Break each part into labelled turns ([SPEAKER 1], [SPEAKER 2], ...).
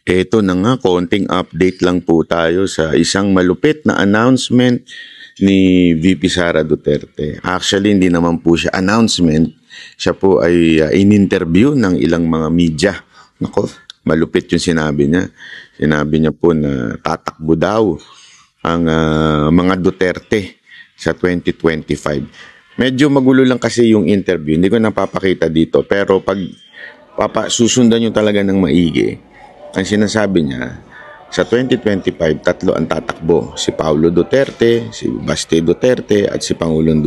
[SPEAKER 1] Eto na nga, konting update lang po tayo sa isang malupit na announcement ni VP Sara Duterte. Actually, hindi naman po siya announcement. Siya po ay in-interview ng ilang mga media. Nako, malupit yung sinabi niya. Sinabi niya po na tatakbo daw ang mga Duterte sa 2025. Medyo magulo lang kasi yung interview. Hindi ko napapakita dito. Pero pag susundan nyo talaga ng maigi, ang sinasabi niya, sa 2025, tatlo ang tatakbo. Si Paulo Duterte, si Baste Duterte, at si Pangulong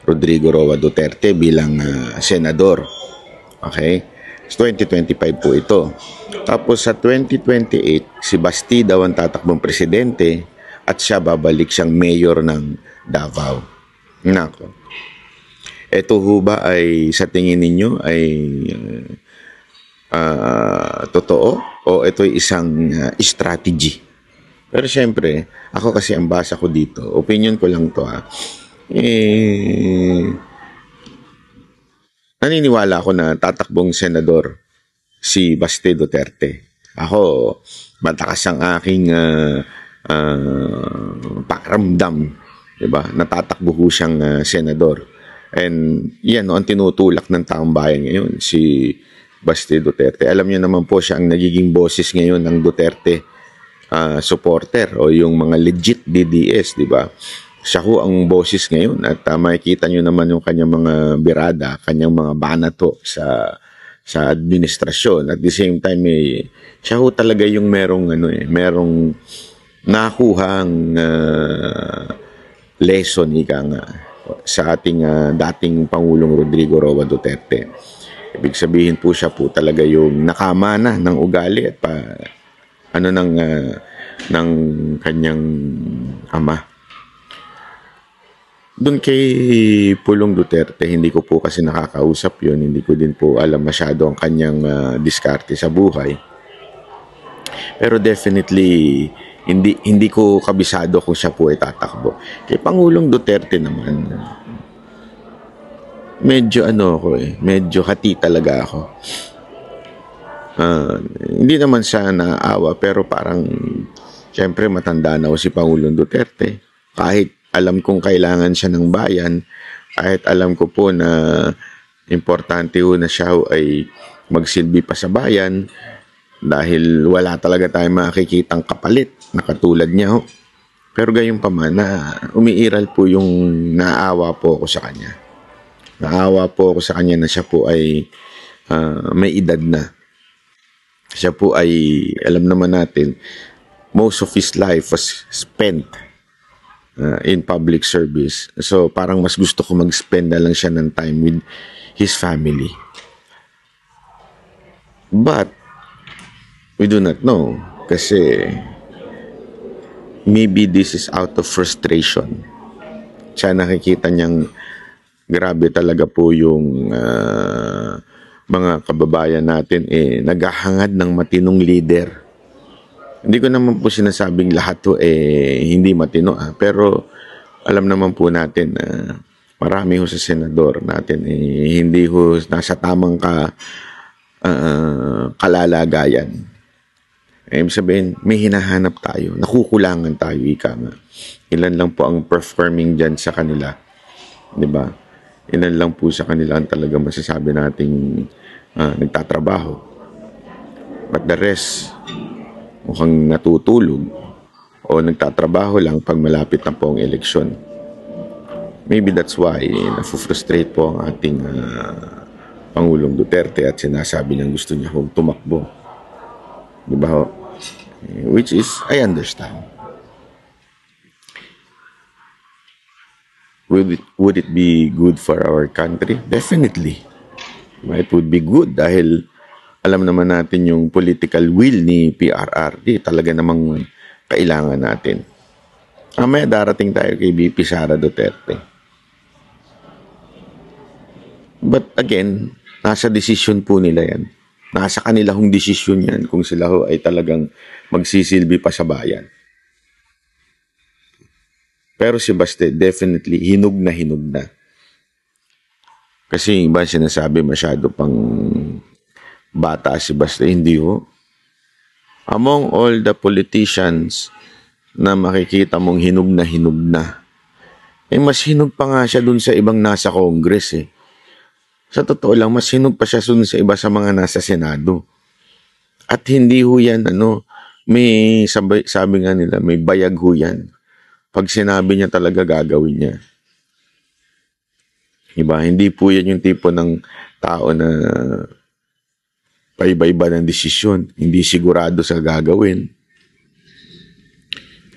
[SPEAKER 1] Rodrigo Roa Duterte bilang senador. Okay? So 2025 po ito. Tapos sa 2028, si Basti daw ang tatakbong presidente at siya babalik siyang mayor ng Davao. Nako. Ito ho ba ay sa tingin ninyo ay totoo o ito'y isang strategy? Pero syempre, ako kasi ang basa ko dito, opinion ko lang to naniniwala ako na tatakbong senador si Baste Duterte. Ako, matakas ang aking pakiramdam, diba? Natatakbo ho siyang senador. And yan, ang tinutulak ng taong bayan ngayon, si Baste Duterte. Alam niyo naman po siya ang nagiging boses ngayon ng Duterte supporter o yung mga legit DDS, di ba? Siya ho ang boses ngayon at makikita niyo naman yung kanyang mga birada, kanyang mga banato sa administrasyon. At the same time, siya ho talaga yung merong nakuhang lesson sa ating dating Pangulong Rodrigo Roa Duterte. Ibig sabihin po siya po talaga yung nakamana ng ugali at ng kanyang ama. Doon kay Pulong Duterte, hindi ko po kasi nakakausap yun. Hindi ko din po alam masyado ang kanyang diskarte sa buhay. Pero definitely, hindi ko kabisado kung siya po ay tatakbo. Kay Pangulong Duterte naman, medyo medyo hati talaga ako. Hindi naman siya naawa, pero parang syempre matanda na si Pangulong Duterte. Kahit alam kong kailangan siya ng bayan, kahit alam ko po na importante ho na siya ay magsilbi pa sa bayan dahil wala talaga tayong makikitang kapalit na katulad niya ho. Pero gayon pa man, umiiral po yung naawa po ako sa kanya. Naawa po ako sa kanya na siya po ay may edad na. Siya po ay, alam naman natin, most of his life was spent in public service. So parang mas gusto ko mag-spend na lang siya ng time with his family. But we do not know kasi maybe this is out of frustration. Siya nakikita niyang grabe talaga po yung mga kababayan natin naghahangad ng matinong leader. Hindi ko naman po sinasabing lahat to hindi matino pero alam naman po natin na marami ho sa senador natin hindi ho nasa tamang kalalagayan. Ibig sabihin, may hinahanap tayo, nakukulangan tayo, ika nga. Ilan lang po ang performing dyan sa kanila, di ba? Ilan lang po sa kanila ang talaga masasabi nating nagtatrabaho. But the rest, mukhang natutulog o nagtatrabaho lang pag malapit na po ang eleksyon. Maybe that's why nafu-frustrate po ang ating Pangulong Duterte at sinasabi niyang gusto niya kong tumakbo. Di ba ho? Which is, I understand. Would it be good for our country? Definitely. It would be good dahil alam naman natin yung political will ni PRRD. Talaga namang kailangan natin. Mamaya darating tayo kay VP Sara Duterte. But again, nasa desisyon po nila yan. Nasa kanila hong desisyon yan kung sila ho ay talagang magsisilbi pa sa bayan. Pero si Baste, definitely, hinog na. Kasi iba sinasabi masyado pang bata si Baste. Hindi ho. Among all the politicians na makikita mong hinug na, mas hinug pa nga siya dun sa ibang nasa Congress eh. Sa totoo lang, mas hinug pa siya dun sa iba sa mga nasa Senado. At hindi ho yan, may sabi nga nila, may bayag ho yan. Pag sinabi niya talaga, gagawin niya. Diba? Hindi po yan yung tipo ng tao na paiba-iba ng desisyon. Hindi sigurado sa gagawin.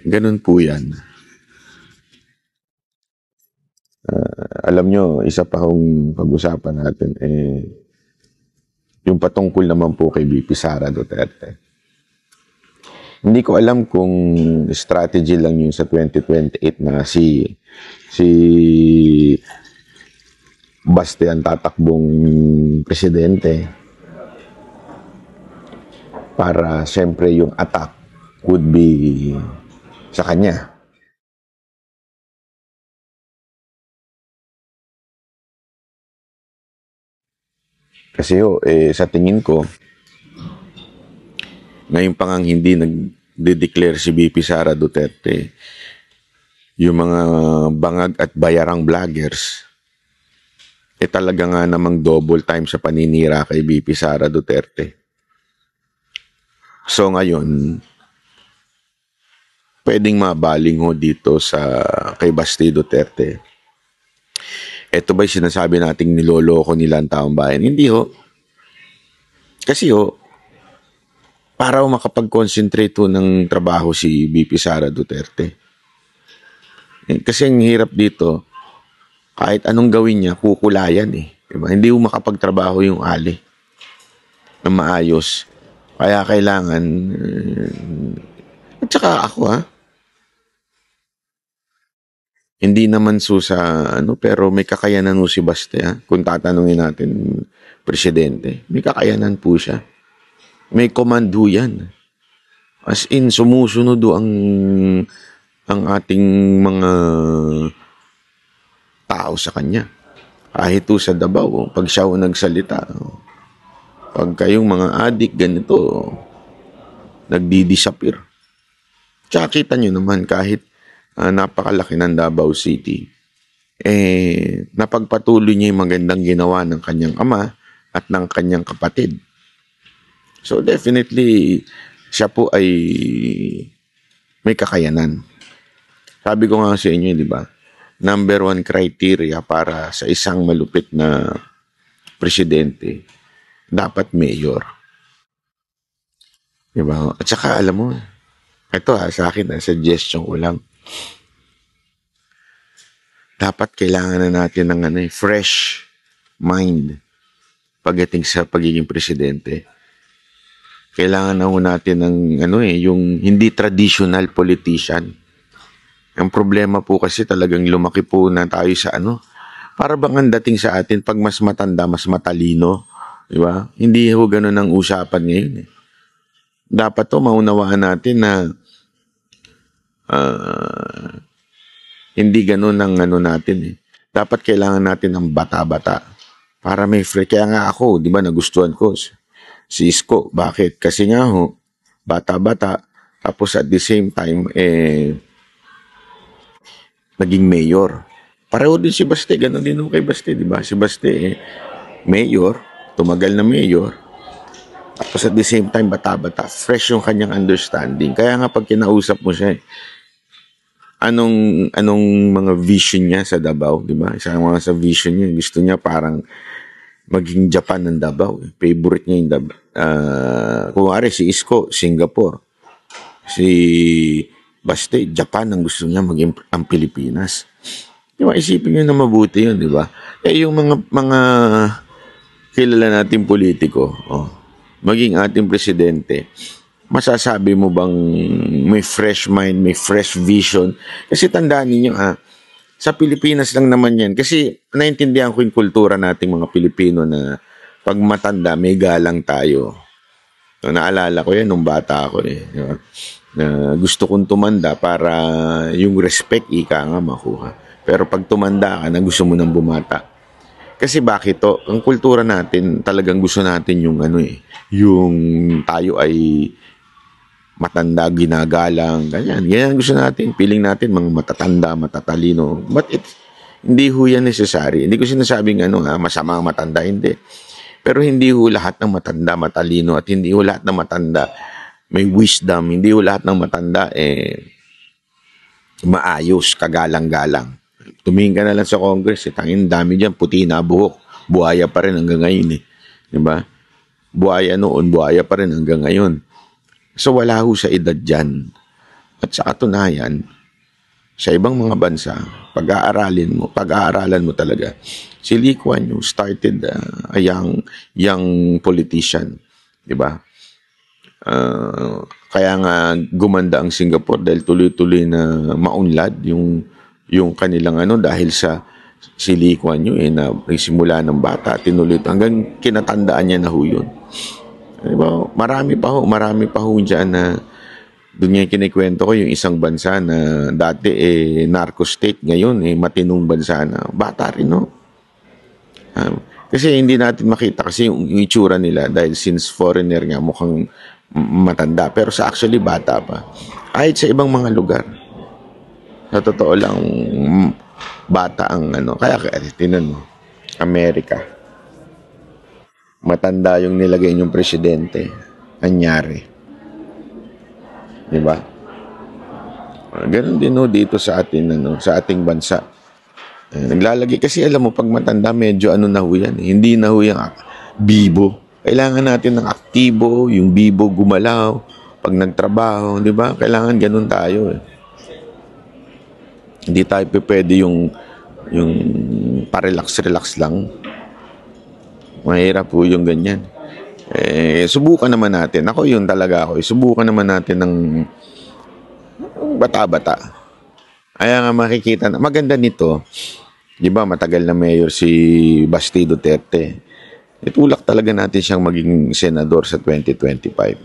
[SPEAKER 1] Ganun po yan. Alam nyo, isa pa hong pag-usapan natin, yung patungkol naman po kay VP Sara Duterte. Hindi ko alam kung strategy lang yun sa 2028 na si Baste ang tatakbong presidente para siyempre yung attack would be sa kanya. Kasi sa tingin ko, ngayon pa ngang hindi nag-declare si VP Sara Duterte, yung mga bangag at bayarang vloggers, talaga nga namang double time sa paninira kay VP Sara Duterte. So ngayon, pwedeng mabaling ho dito kay Baste Duterte. Ito ba'y sinasabi nating niloloko nila ang taong bayan? Hindi ho. Kasi para makapag-concentrate ng trabaho si VP Sara Duterte. Kasi ang hirap dito, kahit anong gawin niya, kukulayan eh. Diba? Hindi mo makapagtrabaho yung ali na maayos. Kaya kailangan, at saka ako hindi naman pero may kakayanan si Baste kung tatanungin natin, presidente, may kakayanan po siya. May command yan. As in, sumusunod ang ating mga tao sa kanya. Kahit sa Davao, pag siya nagsalita, pag kayong mga adik, ganito, nagdi-disappear. Tsaka kita nyo naman, kahit napakalaki ng Davao City, napagpatuloy niya yung magandang ginawa ng kanyang ama at ng kanyang kapatid. So definitely, siya po ay may kakayanan. Sabi ko nga sa inyo, di ba? Number 1 criteria para sa isang malupit na presidente, dapat mayor. Di ba? At saka alam mo, ito sa akin, suggestion ko lang. Dapat kailangan na natin ng fresh mind pagdating sa pagiging presidente. Kailangan na natin ng yung hindi traditional politician. Ang problema po kasi talagang lumaki po na tayo sa para bang ang dating sa atin pag mas matanda, mas matalino, di ba? Hindi ho ganun ang usapan ngayon eh. Dapat maunawaan natin na hindi ganun ang natin eh. Dapat kailangan natin ng bata-bata para may kaya nga ako, di ba, nagustuhan ko si Isko. Bakit? Kasi nga bata-bata, tapos at the same time, naging mayor. Pareho din si Baste, gano'n din kay Baste, di ba? Si Baste, mayor, tumagal na mayor, tapos at the same time, bata-bata, fresh yung kanyang understanding. Kaya nga pag kinausap mo siya, anong mga vision niya sa Davao, di ba? Isa mga sa vision niya, gusto niya parang maging Japan ng Davao. Favorite niya yung Davao. Kung si Isko, Singapore. Si Baste, Japan ang gusto niya maging ang Pilipinas. Di ba? Isipin niyo na mabuti yun, di ba? Yung mga kilala nating politiko, maging ating presidente, masasabi mo bang may fresh mind, may fresh vision? Kasi tandaan niyo sa Pilipinas lang naman yan. Kasi naintindihan ko yung kultura nating mga Pilipino na pag matanda, may galang tayo. So, naalala ko yan nung bata ako diba? Na gusto kong tumanda para yung respect ika nga makuha. Pero pag tumanda ka na gusto mo nang bumata. Kasi bakit ang kultura natin talagang gusto natin yung yung tayo ay matanda, ginagalang, ganyan. Ganyan gusto natin. Feeling natin mga matatanda, matatalino. But hindi ho yan necessary. Hindi ko sinasabing masama ang matanda, hindi. Pero hindi ho lahat ng matanda matalino at hindi ho lahat ng matanda may wisdom. Hindi ho lahat ng matanda maayos, kagalang-galang. Tumingin ka na lang sa Congress, tangin dami diyan, puti na buhok. Buhaya pa rin hanggang ngayon 'Di ba? Buhaya noon, buhaya pa rin hanggang ngayon. So wala ho sa edad diyan. At sa katunayan, sa ibang mga bansa, pag-aaralan mo talaga. Si Lee Kuan Yew started a young politician, 'di ba? Kaya nga gumanda ang Singapore dahil tuloy-tuloy na maunlad yung kanilang dahil sa si Lee Kuan Yew na simula ng bata tinuloy hanggang kinatandaan niya na ho yun. Diba? Marami pa ho diyan na doon nga kinikwento ko yung isang bansa na dati narco state, ngayon matinong bansa na. Bata rin, no? Kasi hindi natin makita kasi yung itsura nila dahil since foreigner nga mukhang matanda. Pero sa actually bata pa. Kahit sa ibang mga lugar. Sa totoo lang, bata ang Kaya tinan mo, Amerika. Matanda yung nilagay yung presidente. Anyari. Diba? Ganun din dito sa atin sa ating bansa. Naglalagay kasi alam mo pag matanda medyo na ho yan. Hindi na ho yung bibo. Kailangan natin ng aktibo, yung bibo gumalaw pag nagtrabaho, 'di ba? Kailangan ganun tayo. Hindi tayo pwede yung pa-relax lang. Mahirap po yung ganyan. Subukan naman natin. Ako yun talaga ako. Subukan naman natin ng bata-bata. Kaya nga makikita na. Maganda nito. Di ba matagal na mayor si Basti Duterte. Itulak talaga natin siyang maging senador sa 2025.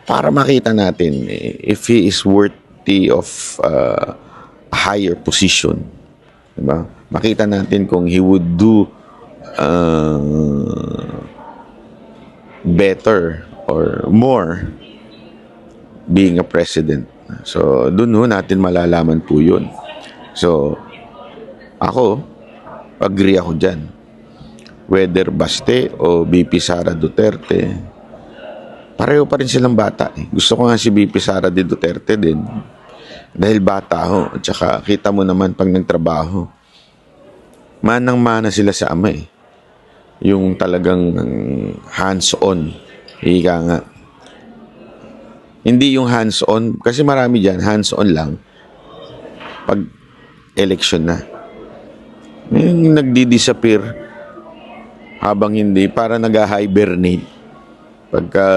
[SPEAKER 1] Para makita natin if he is worthy of a higher position. Di ba? Makita natin kung he would do better or more being a president. So, dun natin malalaman po yun. So, ako, agree ako dyan. Whether Baste o BP Sara Duterte, pareho pa rin silang bata. Gusto ko nga si BP Sara de Duterte din. Dahil bata ho. At saka kita mo naman pag nagtrabaho, manang-mana sila sa ama Yung talagang hands-on. Ika nga. Hindi yung hands-on. Kasi marami dyan, hands-on lang. Pag election na. Yung nagdi-disappear habang hindi, para nag-hibernate. Pagka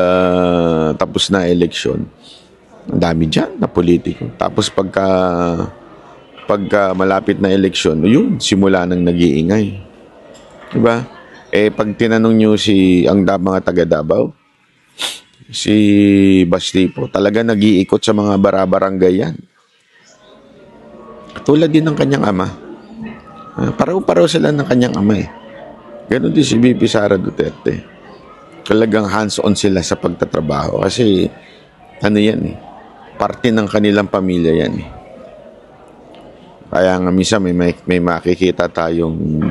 [SPEAKER 1] tapos na election, ang dami dyan na politiko. Tapos pagka malapit na election, yun, simula nang nag-iingay. Diba? Pag tinanong nyo ang mga taga Davao, si Basti po, talaga nag-iikot sa mga barabarangay yan. Tulad din ng kanyang ama. Pareho-pareho sila ng kanyang ama Ganon din si BP Sara Duterte. Talagang hands-on sila sa pagtatrabaho. Kasi, yan parte ng kanilang pamilya yan Kaya nga minsan may makikita tayong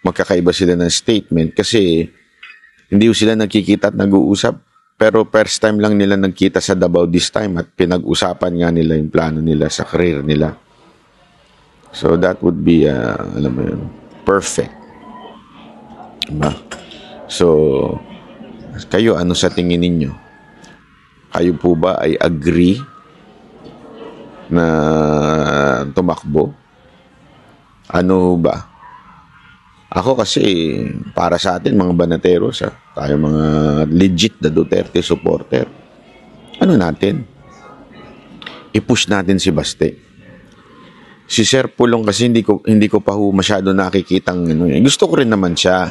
[SPEAKER 1] magkakaiba sila ng statement kasi hindi sila nagkikita at nag-uusap pero first time lang nila nagkita sa Davao this time at pinag-usapan nga nila yung plano nila sa career nila. So that would be alam mo yun, perfect. Diba? So kayo, ano sa tingin ninyo? Kayo po ba ay agree na tumakbo? Ano ba? Ako kasi, para sa atin, mga banateros, tayo mga legit na Duterte supporter, natin? I-push natin si Baste. Si Sir Pulong kasi hindi ko pa masyado nakikitang Gusto ko rin naman siya.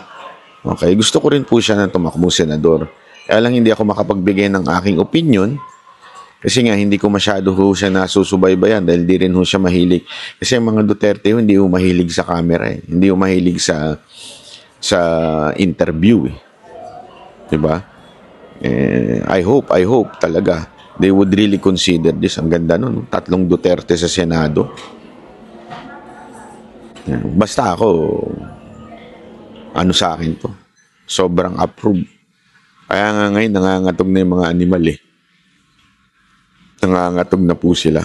[SPEAKER 1] Okay, gusto ko rin po siya na tumakbo senador. Kaya lang hindi ako makapagbigay ng aking opinion kasi nga hindi ko masyado siya nasusubaybayan dahil di rin siya mahilig. Kasi ang mga Duterte hindi mahilig sa camera Hindi mahilig sa interview 'Di ba? I hope talaga they would really consider this. Ang ganda nun, 3 Duterte sa Senado. Basta ako, ano sa akin to, sobrang approve. Kaya nga ngayon, nangangatog na yung mga animal eh. Nangangatog na po sila.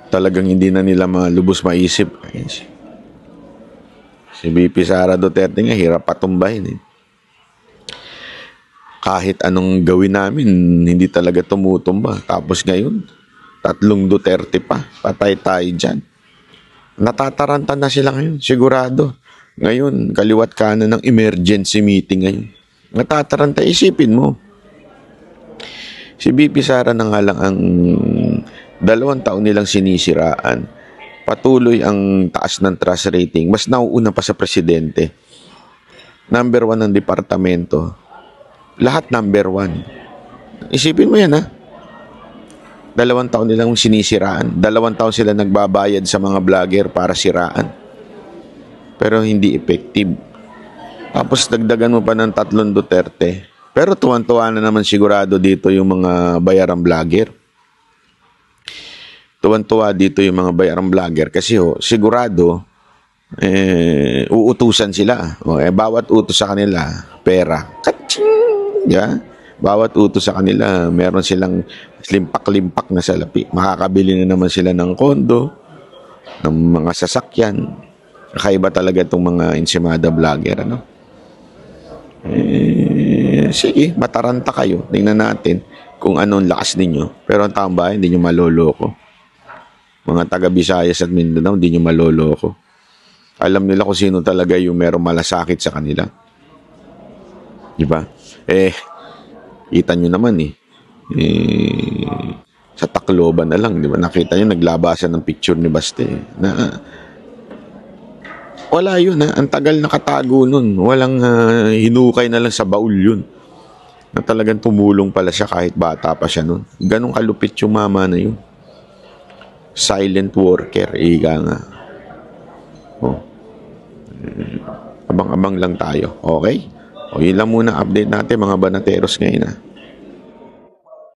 [SPEAKER 1] Talagang hindi na nila malubos maisip. Si VP Sara Duterte nga, hirap patumbahin eh. Kahit anong gawin namin, hindi talaga tumutumba. Tapos ngayon, 3 Duterte pa. Patay tayo dyan. Natataranta na sila ngayon, sigurado. Ngayon, kaliwat kanan ng emergency meeting ngayon. Natataranta, isipin mo. Si VP Sara na nga lang ang 2 taon nilang sinisiraan. Patuloy ang taas ng trust rating. Mas nauuna pa sa presidente. Number 1 ng departamento. Lahat number 1. Isipin mo yan ha. 2 taon nilang sinisiraan. 2 taon sila nagbabayad sa mga vlogger para siraan. Pero hindi effective. Tapos dagdagan mo pa ng 3 Duterte. Pero tuwan-tuwa na naman sigurado dito yung mga bayarang vlogger. Tuwan-tuwa dito yung mga bayarang vlogger kasi sigurado uutusan sila. Bawat utos sa kanila, pera. Kaching! Yeah? Bawat utos sa kanila, meron silang limpak-limpak na salapi. Makakabili na naman sila ng kondo, ng mga sasakyan. Kakaiba talaga itong mga insimada vlogger, ano? Sige, mataranta kayo. Tingnan natin kung anong lakas ninyo. Pero ang tambay, hindi nyo maloloko. Mga taga Visayas at Mindanao, hindi nyo maloloko. Alam nila kung sino talaga yung merong malasakit sa kanila. Diba? Kita nyo naman sa Tacloban na lang, diba? Nakita nyo, naglabasan ng picture ni Baste. Wala yun ha. Ang tagal nakatago nun. Walang hinukay na lang sa baul yun. Na talagang tumulong pala siya kahit bata pa siya nun. Ganong kalupit yung mama na yun. Silent worker. Ika nga. Abang-abang lang tayo. Okay? Yun lang muna update natin mga banateros ngayon ha.